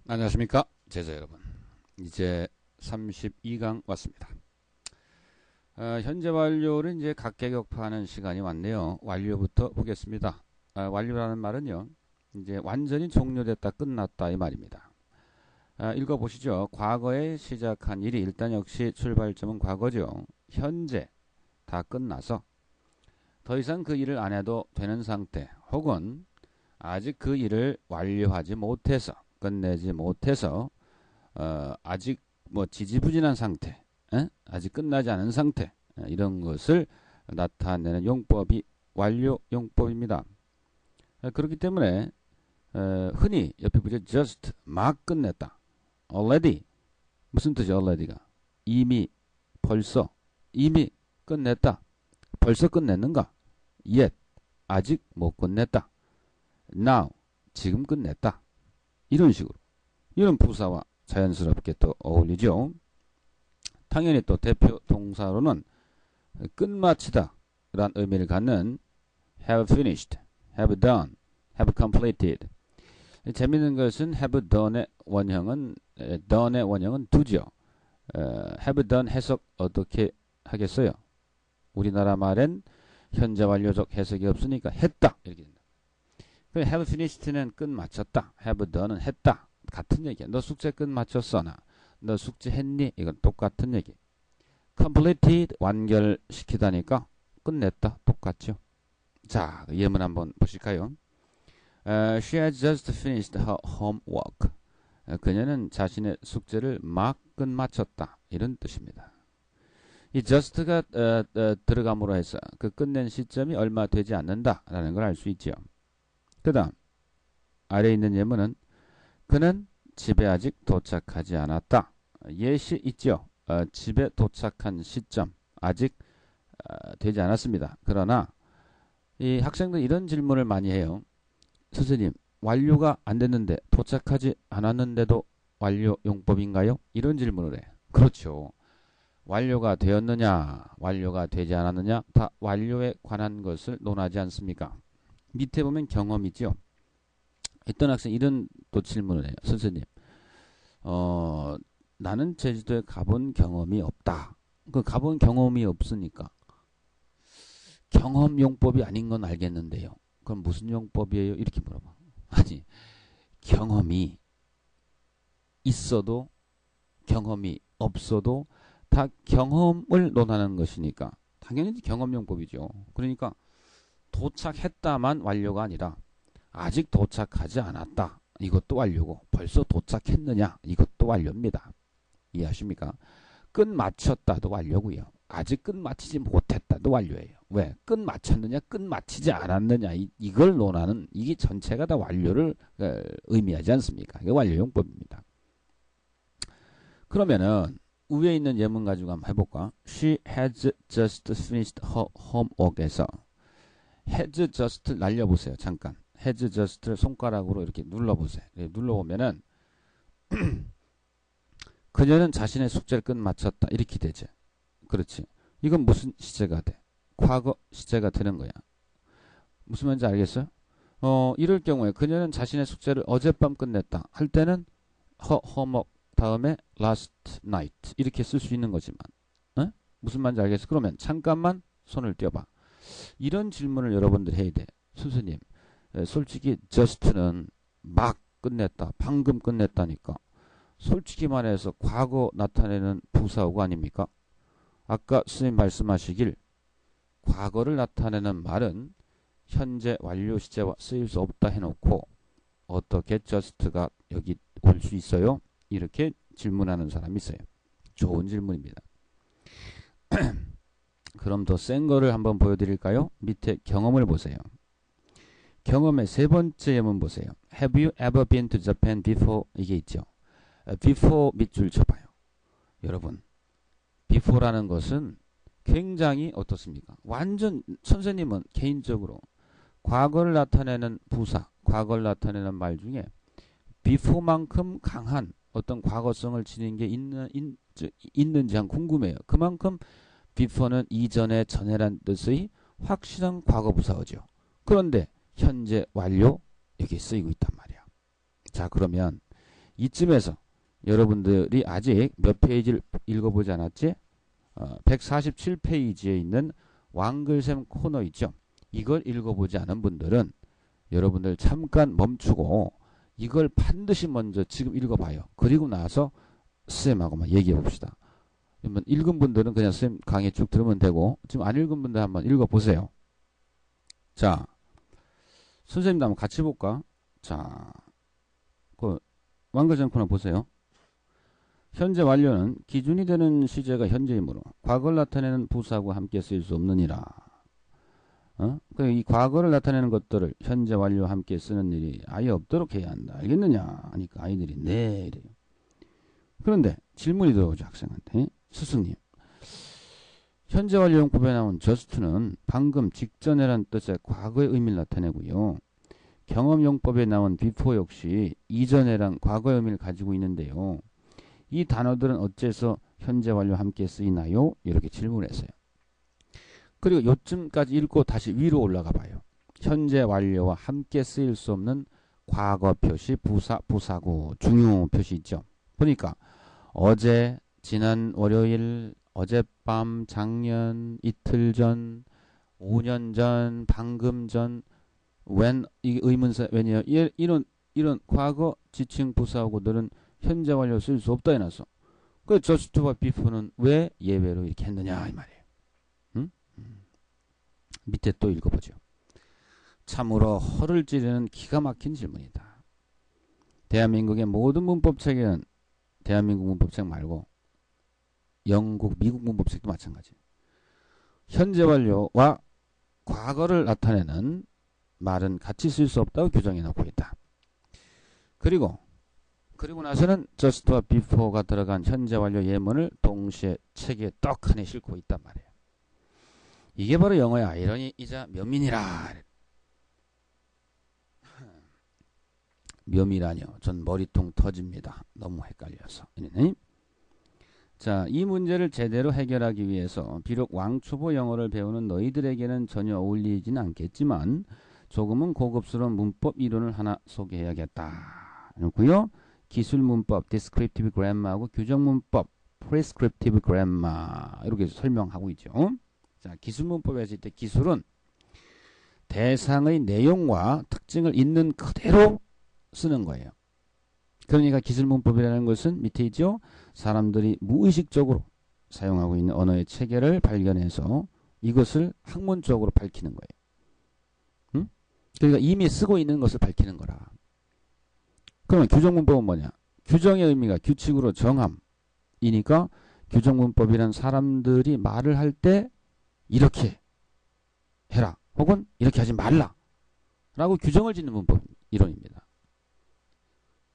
안녕하십니까 제자 여러분. 이제 32강 왔습니다. 현재 완료를 이제 각계격파하는 시간이 왔네요. 완료부터 보겠습니다. 완료라는 말은요, 이제 완전히 종료됐다, 끝났다 이 말입니다. 읽어보시죠. 과거에 시작한 일이 일단 역시 출발점은 과거죠. 현재 다 끝나서 더 이상 그 일을 안 해도 되는 상태, 혹은 아직 그 일을 완료하지 못해서, 끝내지 못해서 아직 뭐 지지부진한 상태, 아직 끝나지 않은 상태, 이런 것을 나타내는 용법이 완료 용법입니다. 그렇기 때문에 흔히 옆에 보죠. just 막 끝냈다. already 무슨 뜻이야? already가 이미, 벌써, 이미 끝냈다. 벌써 끝냈는가? yet 아직 못 끝냈다. now 지금 끝냈다. 이런 식으로, 이런 부사와 자연스럽게 또 어울리죠. 당연히 또 대표 동사로는 끝마치다 라는 의미를 갖는 have finished, have done, have completed. 재밌는 것은 have done의 원형은 do죠. have done 해석 어떻게 하겠어요? 우리나라 말엔 현재 완료적 해석이 없으니까 했다 이렇게 된다. have finished는 끝 마쳤다, have done은 했다. 같은 얘기야. 너 숙제 끝 마쳤어? 너 숙제 했니? 이건 똑같은 얘기. completed 완결시키다니까 끝냈다, 똑같죠. 자, 예문 한번 보실까요? She has just finished her homework. 그녀는 자신의 숙제를 막 끝마쳤다, 이런 뜻입니다. 이 just가 들어감으로 해서 그 끝낸 시점이 얼마 되지 않는다라는 걸 알 수 있죠. 그 다음 아래에 있는 예문은 그는 집에 아직 도착하지 않았다. 예시 있죠. 집에 도착한 시점 아직 되지 않았습니다. 그러나 이 학생들 이런 질문을 많이 해요. 선생님, 완료가 안 됐는데 도착하지 않았는데도 완료 용법인가요? 이런 질문을 해. 그렇죠. 완료가 되었느냐, 완료가 되지 않았느냐, 다 완료에 관한 것을 논하지 않습니까? 밑에 보면 경험이죠. 어떤 학생이 이런 또 질문을 해요. 선생님, 나는 제주도에 가본 경험이 없다. 그 가본 경험이 없으니까 경험 용법이 아닌 건 알겠는데요. 그럼 무슨 용법이에요? 이렇게 물어봐. 아니, 경험이 있어도 경험이 없어도 다 경험을 논하는 것이니까 당연히 경험 용법이죠. 그러니까 도착했다만 완료가 아니라 아직 도착하지 않았다, 이것도 완료고, 벌써 도착했느냐, 이것도 완료입니다. 이해하십니까? 끝 마쳤다도 완료고요. 아직 끝 마치지 못했다도 완료예요. 왜? 끝 마쳤느냐, 끝 마치지 않았느냐, 이걸 논하는, 이게 전체가 다 완료를 의미하지 않습니까? 이게 완료용법입니다. 그러면은 위에 있는 예문 가지고 한번 해볼까? She has just finished her homework에서 has just 날려보세요. 잠깐. has just를 손가락으로 이렇게 눌러보세요. 눌러보면은 그녀는 자신의 숙제를 끝 마쳤다, 이렇게 되죠. 그렇지. 이건 무슨 시제가 돼? 과거 시제가 되는 거야. 무슨 말인지 알겠어요? 이럴 경우에 그녀는 자신의 숙제를 어젯밤 끝냈다 할 때는 her homework 다음에 last night 이렇게 쓸 수 있는 거지만, 무슨 말인지 알겠어? 그러면 잠깐만 손을 떼어봐. 이런 질문을 여러분들 해야 돼. 선생님, 솔직히 just는 막 끝냈다, 방금 끝냈다니까. 솔직히 말해서 과거 나타내는 부사어가 아닙니까? 아까 선생님 말씀하시길 과거를 나타내는 말은 현재 완료 시제와 쓰일 수 없다 해놓고 어떻게 just가 여기 올 수 있어요? 이렇게 질문하는 사람이 있어요. 좋은 질문입니다. 그럼 더 센 거를 한번 보여드릴까요? 밑에 경험을 보세요. 경험의 세 번째 예문 보세요. Have you ever been to Japan before? 이게 있죠. before 밑줄 쳐봐요. 여러분, before라는 것은 굉장히 어떻습니까? 완전 선생님은 개인적으로 과거를 나타내는 부사, 과거를 나타내는 말 중에 before만큼 강한 어떤 과거성을 지닌 게 있는지 한 궁금해요. 그만큼 before는 이전에, 전에란 뜻의 확실한 과거 부사어죠. 그런데 현재 완료 여기 쓰이고 있단 말이야. 자, 그러면 이쯤에서 여러분들이 아직 몇 페이지를 읽어보지 않았지? 147페이지에 있는 왕글샘 코너 있죠? 이걸 읽어보지 않은 분들은 여러분들 잠깐 멈추고 이걸 반드시 먼저 지금 읽어봐요. 그리고 나서 쌤하고만 얘기해 봅시다. 그러면 읽은 분들은 그냥 쌤 강의 쭉 들으면 되고, 지금 안 읽은 분들 한번 읽어보세요. 자, 선생님도 한번 같이 볼까? 자, 그 왕글샘 코너 보세요. 현재 완료는 기준이 되는 시제가 현재이므로 과거를 나타내는 부사하고 함께 쓰일 수 없느니라. 이 과거를 나타내는 것들을 현재 완료와 함께 쓰는 일이 아예 없도록 해야 한다. 알겠느냐? 하니까 아이들이 네 이래요. 그런데 질문이 들어오죠. 학생한테. 스승님, 현재 완료 용법에 나온 just는 방금 직전에란 뜻의 과거의 의미를 나타내고요. 경험 용법에 나온 before 역시 이전에란 과거의 의미를 가지고 있는데요. 이 단어들은 어째서 현재 완료와 함께 쓰이나요? 이렇게 질문했어요. 그리고 요쯤까지 읽고 다시 위로 올라가 봐요. 현재 완료와 함께 쓰일 수 없는 과거 표시, 부사, 부사구, 중요 표시 있죠. 보니까 어제, 지난 월요일, 어젯밤, 작년, 이틀 전, 5년 전, 방금 전, when, 이게 의문사 when이에요. 이런 과거 지칭 부사구들은 현재 완료 쓸 수 없다 해놨어. 그 just와 before는 왜 예외로 이렇게 했느냐 이 말이에요. 응? 밑에 또 읽어보죠. 참으로 허를 찌르는 기가 막힌 질문이다. 대한민국의 모든 문법책에는 대한민국 문법책 말고 영국, 미국 문법책도 마찬가지. 현재 완료와 과거를 나타내는 말은 같이 쓸 수 없다고 규정해 놓고 있다. 그리고 나서는 just와 before가 들어간 현재 완료 예문을 동시에 책에 떡하니 싣고 있단 말이에요. 이게 바로 영어의 아이러니이자 묘미니라. 묘미라뇨. 전 머리통 터집니다. 너무 헷갈려서. 자, 이 문제를 제대로 해결하기 위해서 비록 왕초보 영어를 배우는 너희들에게는 전혀 어울리진 않겠지만 조금은 고급스러운 문법 이론을 하나 소개해야겠다. 그렇고요. 기술 문법 descriptive grammar하고 규정 문법 prescriptive grammar 이렇게 설명하고 있죠. 자, 기술 문법에 있을 때 기술은 대상의 내용과 특징을 있는 그대로 쓰는 거예요. 그러니까 기술 문법이라는 것은 밑에 있죠. 사람들이 무의식적으로 사용하고 있는 언어의 체계를 발견해서 이것을 학문적으로 밝히는 거예요. 응? 그러니까 이미 쓰고 있는 것을 밝히는 거라. 그러면 규정문법은 뭐냐? 규정의 의미가 규칙으로 정함이니까 규정문법이란 사람들이 말을 할 때 이렇게 해라 혹은 이렇게 하지 말라 라고 규정을 짓는 문법 이론입니다.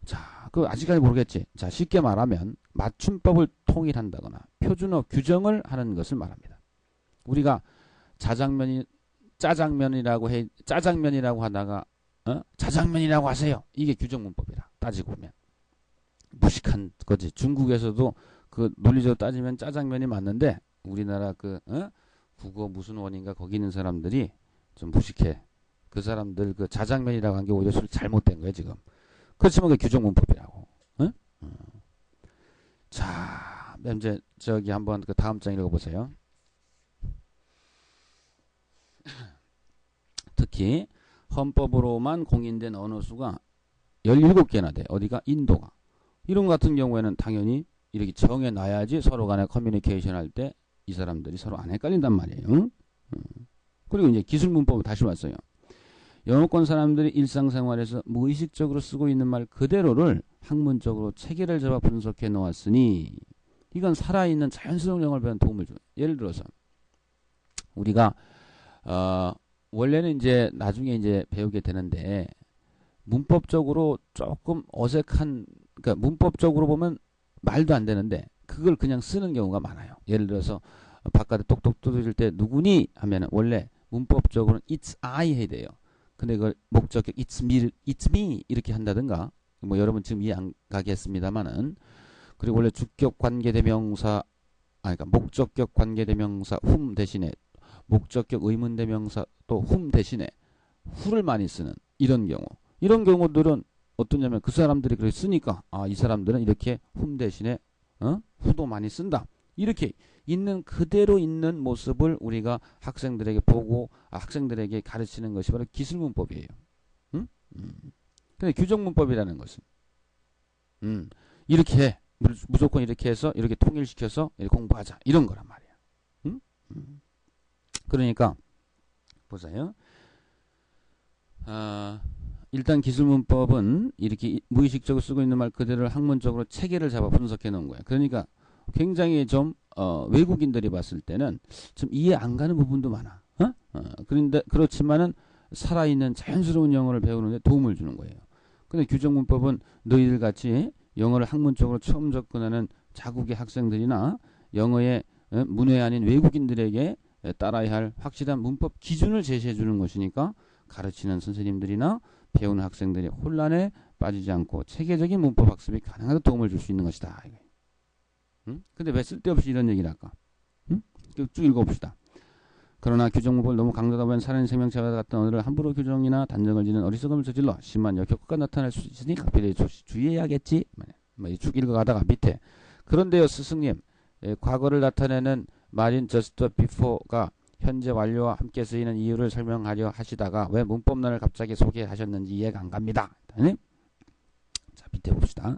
자, 그 아직까지 모르겠지. 자, 쉽게 말하면 맞춤법을 통일한다거나 표준어 규정을 하는 것을 말합니다. 우리가 짜장면이라고 하다가 자장면이라고 하세요. 이게 규정문법이라 따지고 보면 무식한 거지. 중국에서도 그 논리적으로 따지면 짜장면이 맞는데 우리나라 국어 무슨 원인가 거기 있는 사람들이 좀 무식해. 그 사람들 그 자장면이라고 한 게 오히려 잘못된 거예요 지금. 그렇지만 그 규정문법이라고. 응? 자, 이제 저기 한번 그 다음 장 읽어보세요. 특히 헌법으로만 공인된 언어수가 17개나 돼. 어디가? 인도가. 이런 같은 경우에는 당연히 이렇게 정해놔야지 서로 간에 커뮤니케이션 할 때 이 사람들이 서로 안 헷갈린단 말이에요. 그리고 이제 기술문법을 다시 왔어요. 영어권 사람들이 일상생활에서 무의식적으로 쓰고 있는 말 그대로를 학문적으로 체계를 잡아 분석해 놓았으니 이건 살아있는 자연스러운 영어를 배우는 도움을 줘요. 예를 들어서 우리가 원래는 이제 나중에 이제 배우게 되는데 문법적으로 조금 어색한, 그러니까 문법적으로 보면 말도 안 되는데 그걸 그냥 쓰는 경우가 많아요. 예를 들어서 바깥에 똑똑 두드릴 때 누구니 하면은 원래 문법적으로는 it's I 해야 돼요. 근데 그걸 목적격 it's me 이렇게 한다든가 뭐 여러분 지금 이해 안 가겠습니다만은. 그리고 원래 주격 관계대명사 그러니까 목적격 관계대명사 whom 대신에 목적격 의문대명사 또 whom 대신에 who를 많이 쓰는 이런 경우들은 어떠냐면 그 사람들이 그렇게 쓰니까 이 사람들은 이렇게 whom 대신에 who도 많이 쓴다. 이렇게 있는 그대로 있는 모습을 우리가 학생들에게 보고 학생들에게 가르치는 것이 바로 기술문법이에요. 응? 근데 규정문법이라는 것은 이렇게 해. 무조건 이렇게 해서 이렇게 통일시켜서 이렇게 공부하자 이런 거란 말이야. 응? 그러니까 보세요. 일단 기술문법은 이렇게 무의식적으로 쓰고 있는 말 그대로 학문적으로 체계를 잡아 분석해 놓은 거야. 그러니까 굉장히 좀 외국인들이 봤을 때는 좀 이해 안 가는 부분도 많아. 그런데 그렇지만은 살아있는 자연스러운 영어를 배우는데 도움을 주는 거예요. 근데 규정문법은 너희들 같이 영어를 학문적으로 처음 접근하는 자국의 학생들이나 영어의 문외 아닌 외국인들에게 따라야 할 확실한 문법 기준을 제시해 주는 것이니까 가르치는 선생님들이나 배우는 학생들이 혼란에 빠지지 않고 체계적인 문법 학습이 가능하도록 도움을 줄 수 있는 것이다. 근데 왜 쓸데없이 이런 얘기를 할까? 쭉 읽어봅시다. 그러나 규정문법을 너무 강조하다 보면 살아있는 생명체와 같은 언어를 함부로 규정이나 단정을 지는 어리석음을 저질러 심한 역효과가 나타날 수 있으니 각별히 주의해야겠지. 쭉 읽어가다가 밑에 그런데요 스승님, 과거를 나타내는 말인 just before가 현재 완료와 함께 쓰이는 이유를 설명하려 하시다가 왜 문법란을 갑자기 소개하셨는지 이해가 안 갑니다. 자, 밑에 봅시다.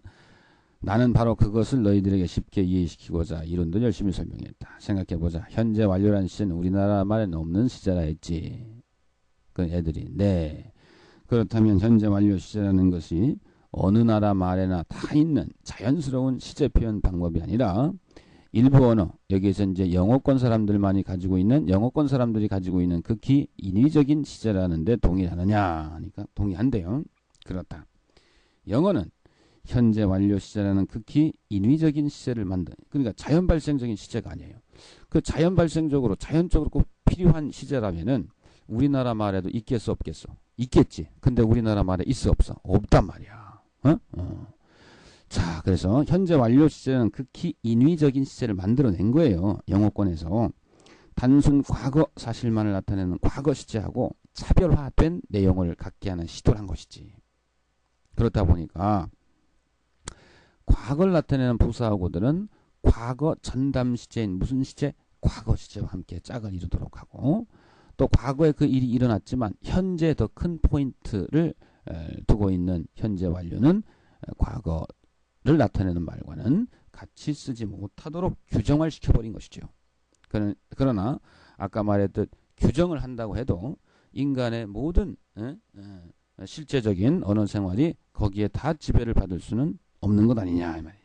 나는 바로 그것을 너희들에게 쉽게 이해시키고자 이론도 열심히 설명했다. 생각해보자. 현재 완료란 시제는 우리나라 말에는 없는 시제라 했지. 그 애들이 네. 그렇다면 현재 완료 시제라는 것이 어느 나라 말에나 다 있는 자연스러운 시제 표현 방법이 아니라 일부 언어, 여기에서 이제 영어권 사람들만이 가지고 있는 영어권 사람들이 가지고 있는 극히 인위적인 시제라는데 동의하느냐? 그러니까 동의한대요. 그렇다. 영어는 현재 완료 시제라는 극히 인위적인 시제를 만든, 그러니까 자연 발생적인 시제가 아니에요. 그 자연 발생적으로 자연적으로 꼭 필요한 시제라면은 우리나라 말에도 있겠어 없겠어? 있겠지. 근데 우리나라 말에 있어 없어? 없단 말이야. 자, 그래서 현재 완료 시제는 극히 인위적인 시제를 만들어낸 거예요. 영어권에서. 단순 과거 사실만을 나타내는 과거 시제하고 차별화된 내용을 갖게 하는 시도를 한 것이지. 그렇다 보니까 과거를 나타내는 부사하고들은 과거 전담 시제인 무슨 시제? 과거 시제와 함께 짝을 이루도록 하고, 또 과거에 그 일이 일어났지만 현재 더 큰 포인트를 두고 있는 현재 완료는 과거를 나타내는 말과는 같이 쓰지 못하도록 규정을 시켜버린 것이죠. 그러나 아까 말했듯 규정을 한다고 해도 인간의 모든 실제적인 언어 생활이 거기에 다 지배를 받을 수는 없는 것 아니냐 이 말이에요.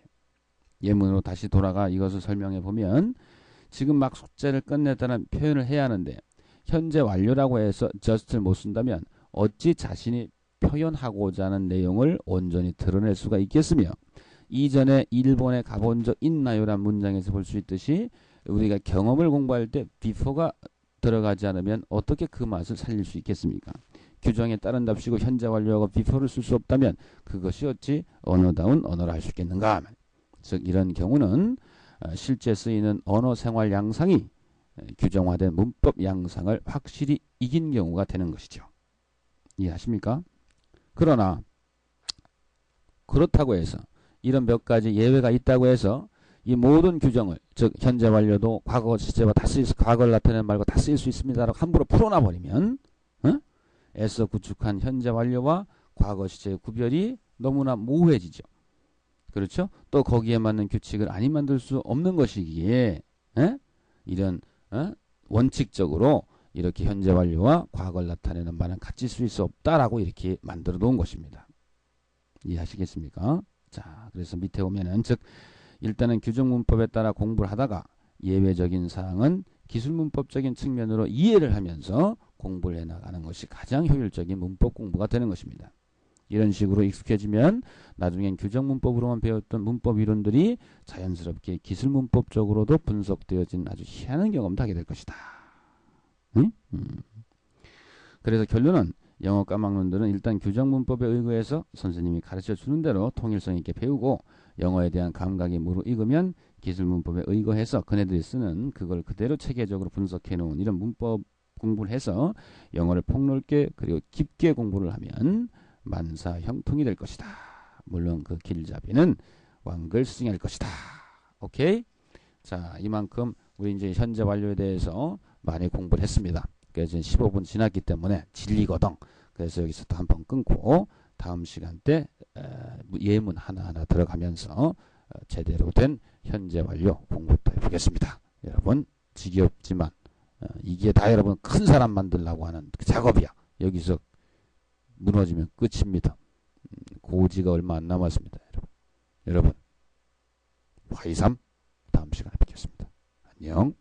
예문으로 다시 돌아가 이것을 설명해 보면 지금 막 숙제를 끝냈다는 표현을 해야 하는데 현재 완료라고 해서 just를 못 쓴다면 어찌 자신이 표현하고자 하는 내용을 온전히 드러낼 수가 있겠으며, 이전에 일본에 가본 적 있나요란 문장에서 볼 수 있듯이 우리가 경험을 공부할 때 before가 들어가지 않으면 어떻게 그 맛을 살릴 수 있겠습니까? 규정에 따른답시고 현재 완료하고 before를 쓸 수 없다면 그것이 어찌 언어다운 언어를 할 수 있겠는가? 즉 이런 경우는 실제 쓰이는 언어 생활 양상이 규정화된 문법 양상을 확실히 이긴 경우가 되는 것이죠. 이해하십니까? 그러나 그렇다고 해서 이런 몇 가지 예외가 있다고 해서 이 모든 규정을, 즉 현재 완료도 과거 시제와 다 쓰일 수, 과거를 나타내는 말과 다 쓰일 수 있습니다라고 함부로 풀어놔 버리면 애써 구축한 현재 완료와 과거 시제의 구별이 너무나 모호해지죠. 그렇죠? 또 거기에 맞는 규칙을 아니 만들 수 없는 것이기에 이런 원칙적으로 이렇게 현재 완료와 과거를 나타내는 말은 같이 쓸 수 없다라고 이렇게 만들어 놓은 것입니다. 이해하시겠습니까? 자, 그래서 밑에 오면은 즉 일단은 규정문법에 따라 공부를 하다가 예외적인 사항은 기술문법적인 측면으로 이해를 하면서 공부를 해나가는 것이 가장 효율적인 문법 공부가 되는 것입니다. 이런 식으로 익숙해지면 나중엔 규정문법으로만 배웠던 문법 이론들이 자연스럽게 기술문법적으로도 분석되어진 아주 희한한 경험도 하게 될 것이다. 응? 그래서 결론은 영어 까막눈들은 일단 규정문법에 의거해서 선생님이 가르쳐주는 대로 통일성 있게 배우고 영어에 대한 감각이 무르익으면 기술문법에 의거해서 그네들이 쓰는 그걸 그대로 체계적으로 분석해 놓은 이런 문법 공부를 해서 영어를 폭넓게 그리고 깊게 공부를 하면 만사 형통이 될 것이다. 물론 그 길잡이는 완글스승이 할 것이다. 오케이? 자, 이만큼 우리 이제 현재 완료에 대해서 많이 공부를 했습니다. 그래서 15분 지났기 때문에 질리거든. 그래서 여기서 또 한 번 끊고 다음 시간 때 예문 하나하나 들어가면서 제대로 된 현재 완료 공부 또 해보겠습니다. 여러분 지겹지만 이게 다 여러분 큰 사람 만들려고 하는 그 작업이야. 여기서 무너지면 끝입니다. 고지가 얼마 안 남았습니다. 여러분 화이삼 다음 시간에 뵙겠습니다. 안녕.